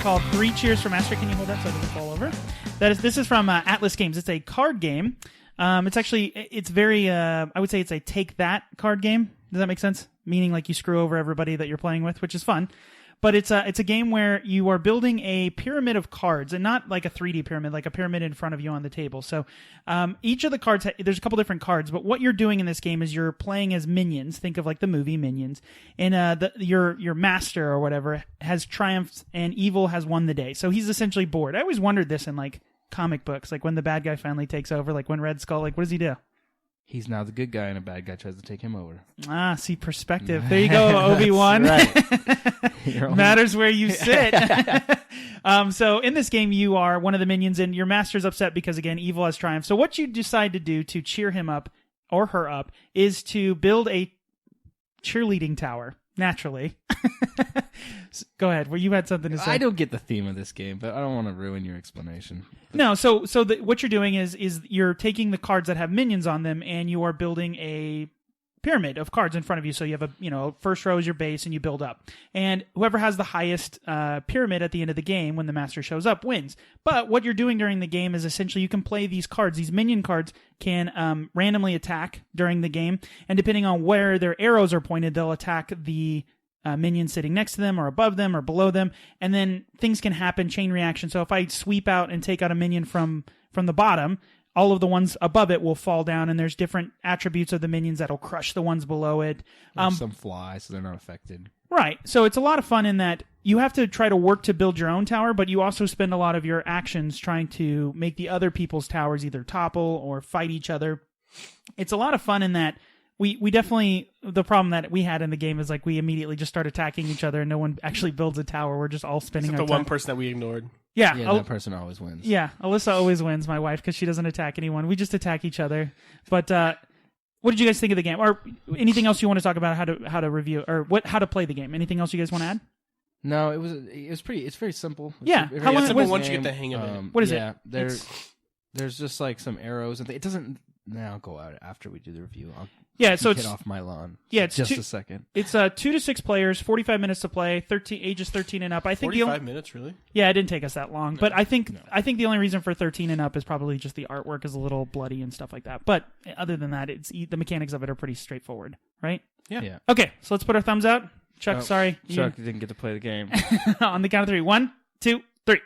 called 3 Cheers for Mastery. Can you hold that so it doesn't fall over? This is from Atlas Games. It's a card game. It's very, I would say it's a take that card game. Does that make sense? Meaning like you screw over everybody that you're playing with, which is fun. But it's a game where you are building a pyramid of cards, and not like a 3D pyramid, like a pyramid in front of you on the table. So each of the cards, there's a couple different cards, but what you're doing in this game is you're playing as minions. Think of like the movie Minions. And your master or whatever has triumphed, and evil has won the day. So he's essentially bored. I always wondered this in like comic books, like when the bad guy finally takes over, like when Red Skull, like what does he do? He's now the good guy, and a bad guy tries to take him over. Ah, see, perspective. There you go, Obi-Wan. Right. Matters where you sit. So in this game, you are one of the minions, and your master's upset because, again, evil has triumphed. So what you decide to do to cheer him up, or her up, is to build a cheerleading tower, naturally. Go ahead. Well, you had something to say. I don't get the theme of this game, but I don't want to ruin your explanation. No, so what you're doing is you're taking the cards that have minions on them, and you are building a pyramid of cards in front of you. So you have first row is your base, and you build up. And whoever has the highest pyramid at the end of the game, when the master shows up, wins. But what you're doing during the game is essentially you can play these cards. These minion cards can randomly attack during the game, and depending on where their arrows are pointed, they'll attack the minions sitting next to them or above them or below them, and then things can happen, chain reaction. So if I sweep out and take out a minion from the bottom, all of the ones above it will fall down, and there's different attributes of the minions that'll crush the ones below it. Some fly, so they're not affected. Right. So it's a lot of fun in that you have to try to work to build your own tower, but you also spend a lot of your actions trying to make the other people's towers either topple or fight each other. It's a lot of fun in that we definitely, the problem that we had in the game is like we immediately just start attacking each other and no one actually builds a tower. We're just all spending Except our the time. one person that we ignored. Yeah, that person always wins. Yeah, Alyssa always wins, my wife, because she doesn't attack anyone. We just attack each other. But what did you guys think of the game? Or anything else you want to talk about how to review, or how to play the game? Anything else you guys want to add? No, it's very simple. Yeah. How long simple once you get the hang of it? What is it? There's just like some arrows, and it doesn't. Now I'll go out after we do the review. So it's off my lawn. Yeah, it's just a second. It's 2 to 6 players, 45 minutes to play, ages 13 and up. I think 45 minutes, really? Yeah, it didn't take us that long. No. But I think the only reason for 13 and up is probably just the artwork is a little bloody and stuff like that. But other than that, the mechanics of it are pretty straightforward, right? Yeah. Okay, so let's put our thumbs out. Chuck, sorry. Chuck didn't get to play the game. On the count of 3. 1, 2, 3.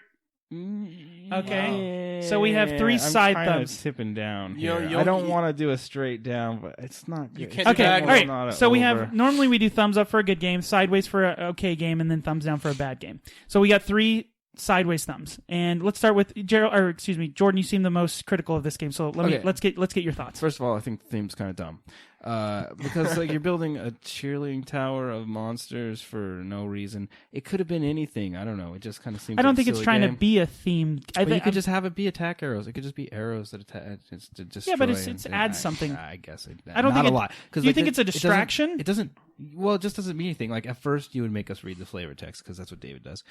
Okay, so we have 3 side thumbs. I'm tipping down here. I don't want to do a straight down, but it's not good. You can't okay, all right. So we have, normally we do thumbs up for a good game, sideways for an okay game, and then thumbs down for a bad game. So we got 3 sideways thumbs, and let's start with Jordan. You seem the most critical of this game, so let's get your thoughts. First of all, I think the theme's kind of dumb. Because like you're building a cheerleading tower of monsters for no reason. It could have been anything. I don't know. It just kind of seems. I don't like think it's trying to be a theme. I think you could just have it be attack arrows. It could just be arrows that attack. Yeah, but it adds something. I guess I don't not think a lot. Do you think it's a distraction? It doesn't. Well, it just doesn't mean anything. Like at first, you would make us read the flavor text because that's what David does,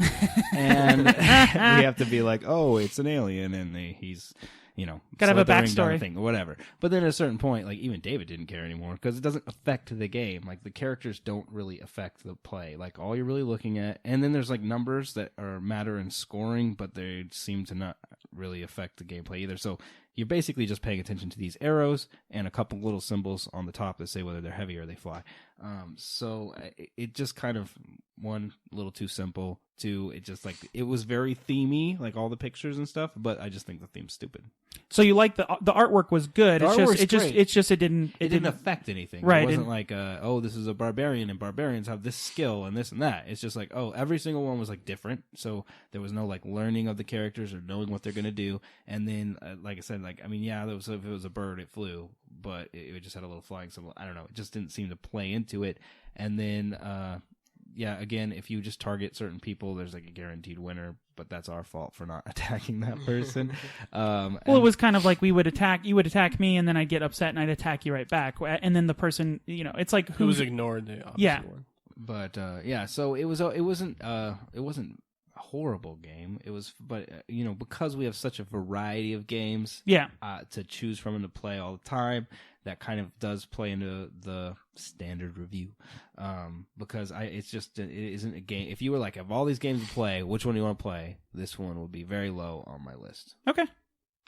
and we have to be like, oh, it's an alien, and he's. Gotta have a backstory thing or whatever. But then at a certain point, like even David didn't care anymore because it doesn't affect the game. Like the characters don't really affect the play. Like all you're really looking at, and then there's like numbers that matter in scoring, but they seem to not really affect the gameplay either. So you're basically just paying attention to these arrows and a couple little symbols on the top that say whether they're heavy or they fly. So it just kind of, 1, a little too simple. 2, it just like it was very themey, like all the pictures and stuff. But I just think the theme's stupid. So you like the artwork was good. It didn't affect anything. Right. It wasn't like this is a barbarian and barbarians have this skill and this and that. It's just like every single one was like different. So there was no like learning of the characters or knowing what they're gonna do. And then like I said, like I mean if it was a bird it flew, but it just had a little flying symbol. I don't know. It just didn't seem to play into it. And then again, if you just target certain people, there's like a guaranteed winner, but that's our fault for not attacking that person. It was kind of like you would attack me, and then I'd get upset and I'd attack you right back. And then the person, it's like who was ignored. The one. But so it wasn't a horrible game. It was, but because we have such a variety of games, to choose from and to play all the time, that kind of does play into the standard review, because it isn't a game. If you were like, of all these games to play, which one do you want to play? This one will be very low on my list. Okay,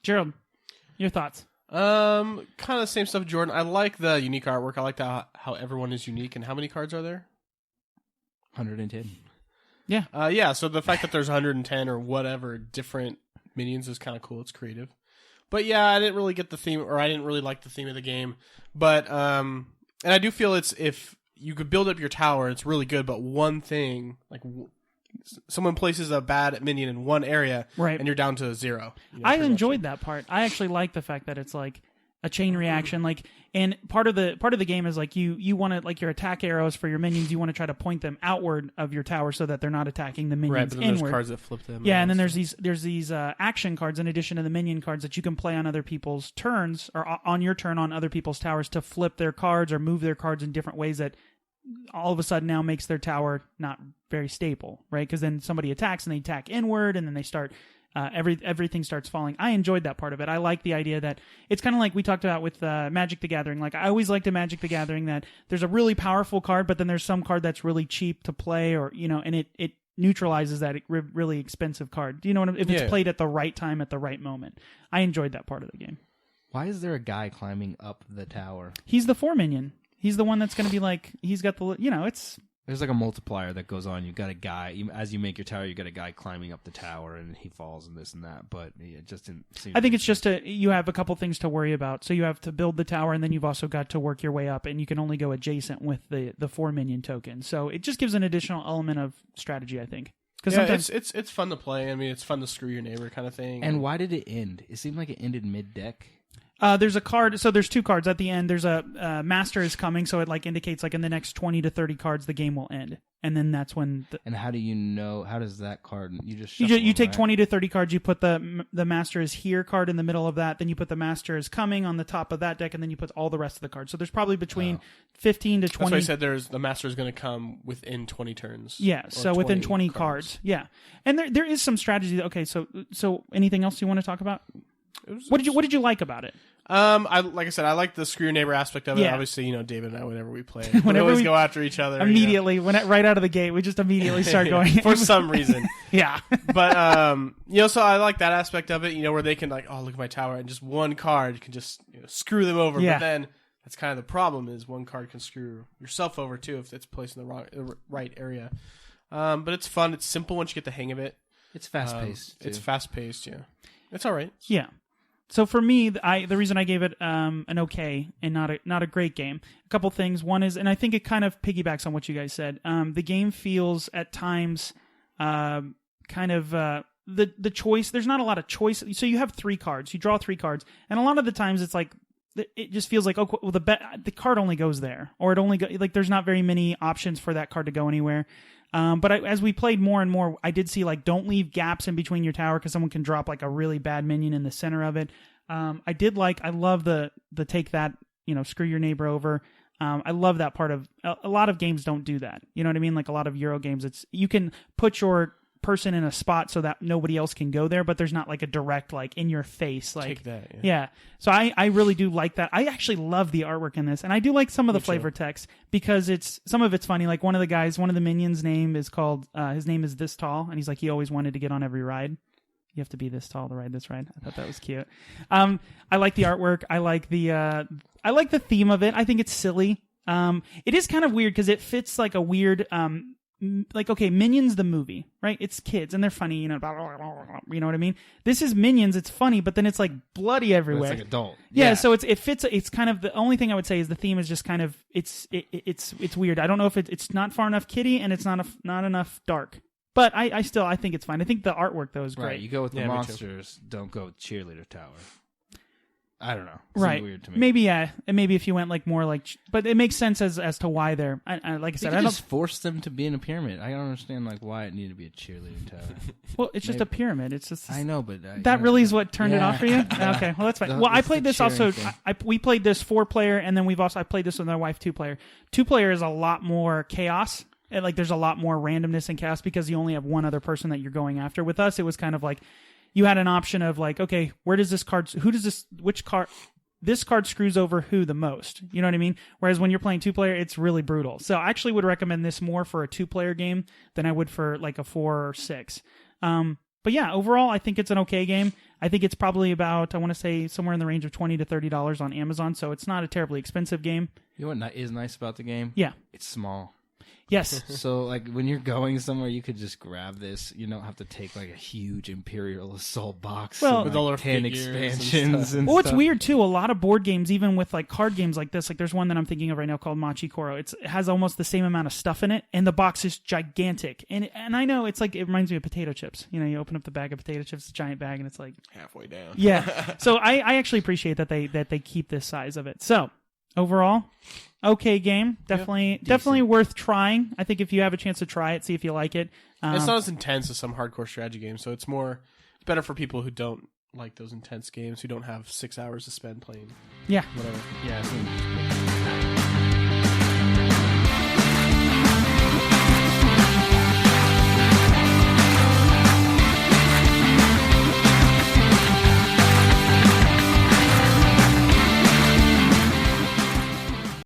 Gerald, your thoughts? Kind of the same stuff, Jordan. I like the unique artwork. I like how everyone is unique. And how many cards are there? 110. Yeah. Yeah. So the fact that there's 110 or whatever different minions is kind of cool. It's creative. But yeah, I didn't really get the theme, or I didn't really like the theme of the game. But and I do feel it's, if you could build up your tower, it's really good. But one thing, like someone places a bad minion in one area, right, and you're down to 0. I enjoyed that part. I actually like the fact that it's like a chain reaction, like, and part of the game is like you want to, like, your attack arrows for your minions, you want to try to point them outward of your tower so that they're not attacking the minions right, but then inward. There's cards that flip them. Yeah, and then there's these action cards in addition to the minion cards that you can play on other people's turns, or on your turn on other people's towers, to flip their cards or move their cards in different ways that all of a sudden now makes their tower not very stable, right? Because then somebody attacks and they attack inward, and then they start everything starts falling. I enjoyed that part of it. I like the idea that it's kind of like we talked about with Magic the Gathering. Like, I always liked a Magic the Gathering that there's a really powerful card, but then there's some card that's really cheap to play, or and it neutralizes that really expensive card. Do you know what if it's played at the right time at the right moment? I enjoyed that part of the game. Why is there a guy climbing up the tower? He's the 4 minion. He's the one that's going to be like, he's got the, it's... There's like a multiplier that goes on. You've got a guy, as you make your tower, you've got a guy climbing up the tower, and he falls and this and that, but it just didn't seem... I think it's just you have a couple things to worry about. So you have to build the tower, and then you've also got to work your way up, and you can only go adjacent with the 4 minion token. So it just gives an additional element of strategy, I think. Because sometimes it's fun to play. I mean, it's fun to screw your neighbor kind of thing. And why did it end? It seemed like it ended mid-deck. There's a card, so there's 2 cards at the end. There's a master is coming, so it like indicates like in the next 20 to 30 cards the game will end, and then that's when. And how do you know? How does that card? You just you take 20 to 30 cards. You put the master is here card in the middle of that. Then you put the master is coming on the top of that deck, and then you put all the rest of the cards. So there's probably between 15 to 20. That's why I said the master is going to come within 20 turns. Yeah, so within 20 cards. Yeah, and there is some strategy. Okay, so anything else you want to talk about? What did you like about it? Like I said, I like the screw your neighbor aspect of it. Yeah. Obviously, David and I, whenever we play, we always go after each other immediately. Right out of the gate, we just immediately start going for some reason. Yeah, but so I like that aspect of it. Where they can like, oh, look at my tower, and just one card can just screw them over. Yeah. But then that's kind of the problem, is one card can screw yourself over too if it's placed in the right area. But it's fun. It's simple once you get the hang of it. It's fast paced. It's fast paced. Yeah, it's all right. Yeah. So for me, the reason I gave it an okay and not a great game, a couple things. One is, and I think it kind of piggybacks on what you guys said. The game feels at times kind of the choice. There's not a lot of choice. So you have 3 cards. You draw 3 cards, and a lot of the times it's like it just feels like, oh, well, the card only goes there, or it only like there's not very many options for that card to go anywhere. But as we played more and more, I did see like, don't leave gaps in between your tower because someone can drop like a really bad minion in the center of it. I love the take that, screw your neighbor over. I love that part of a lot of games don't do that. You know what I mean? Like a lot of Euro games, you can put your person in a spot so that nobody else can go there, but there's not like a direct, like in your face, like take that. Yeah. So I really do like that. I actually love the artwork in this, and I do like some of the flavor text because some of it's funny. Like one of the minions' name is called his name is This Tall, and he's like, he always wanted to get on every ride. You have to be this tall to ride this ride. I thought that was cute. I like the artwork. I like the theme of it. I think it's silly. It is kind of weird because it fits like a weird like, okay, Minions the movie, right? It's kids and they're funny, you know what I mean? This is Minions, it's funny, but then it's like bloody everywhere. It's like adult. Yeah, so it fits. It's kind of the only thing I would say is the theme is just kind of it's weird. I don't know if it's not far enough kiddie and it's not enough dark. But I think it's fine. I think the artwork though is great. Right, you go with the monsters, don't go with cheerleader tower. I don't know. It's right. weird to me. Maybe, yeah. And maybe if you went like more like, but it makes sense as to why they're, like I said, I don't just force them to be in a pyramid. I don't understand like why it needed to be a cheerleading tower. Well, it's just a pyramid. It's just, I know, but that really is what turned it off for you. Okay, well that's fine. Well, I played this also. We played this 4-player, and then I played this with my wife 2-player. 2-player is a lot more chaos. And like there's a lot more randomness and chaos because you only have one other person that you're going after. With us, it was kind of like you had an option of like, okay, which card this card screws over who the most. You know what I mean? Whereas when you're playing 2-player, it's really brutal. So I actually would recommend this more for a 2-player game than I would for like a 4 or 6. But yeah, overall, I think it's an okay game. I think it's probably about, I want to say, somewhere in the range of $20 to $30 on Amazon, so it's not a terribly expensive game. You know what is nice about the game? Yeah. It's small. Yes. So, like, when you're going somewhere, you could just grab this. You don't have to take, like, a huge Imperial Assault box Well, with all our 10 figures and expansions and Well, it's stuff. weird, too. A lot of board games, even with, like, card games like this, like, there's one that I'm thinking of right now called Machi Koro. It has almost the same amount of stuff in it, and the box is gigantic. And I know, it's like, it reminds me of potato chips. You know, you open up the bag of potato chips, it's a giant bag, and it's like... halfway down. Yeah. So I actually appreciate that they keep this size of it. So, overall... okay game, definitely worth trying. I think if you have a chance to try it, see if you like it. It's not as intense as some hardcore strategy games, so it's better for people who don't like those intense games, who don't have 6 hours to spend playing. Yeah. Whatever. Yeah,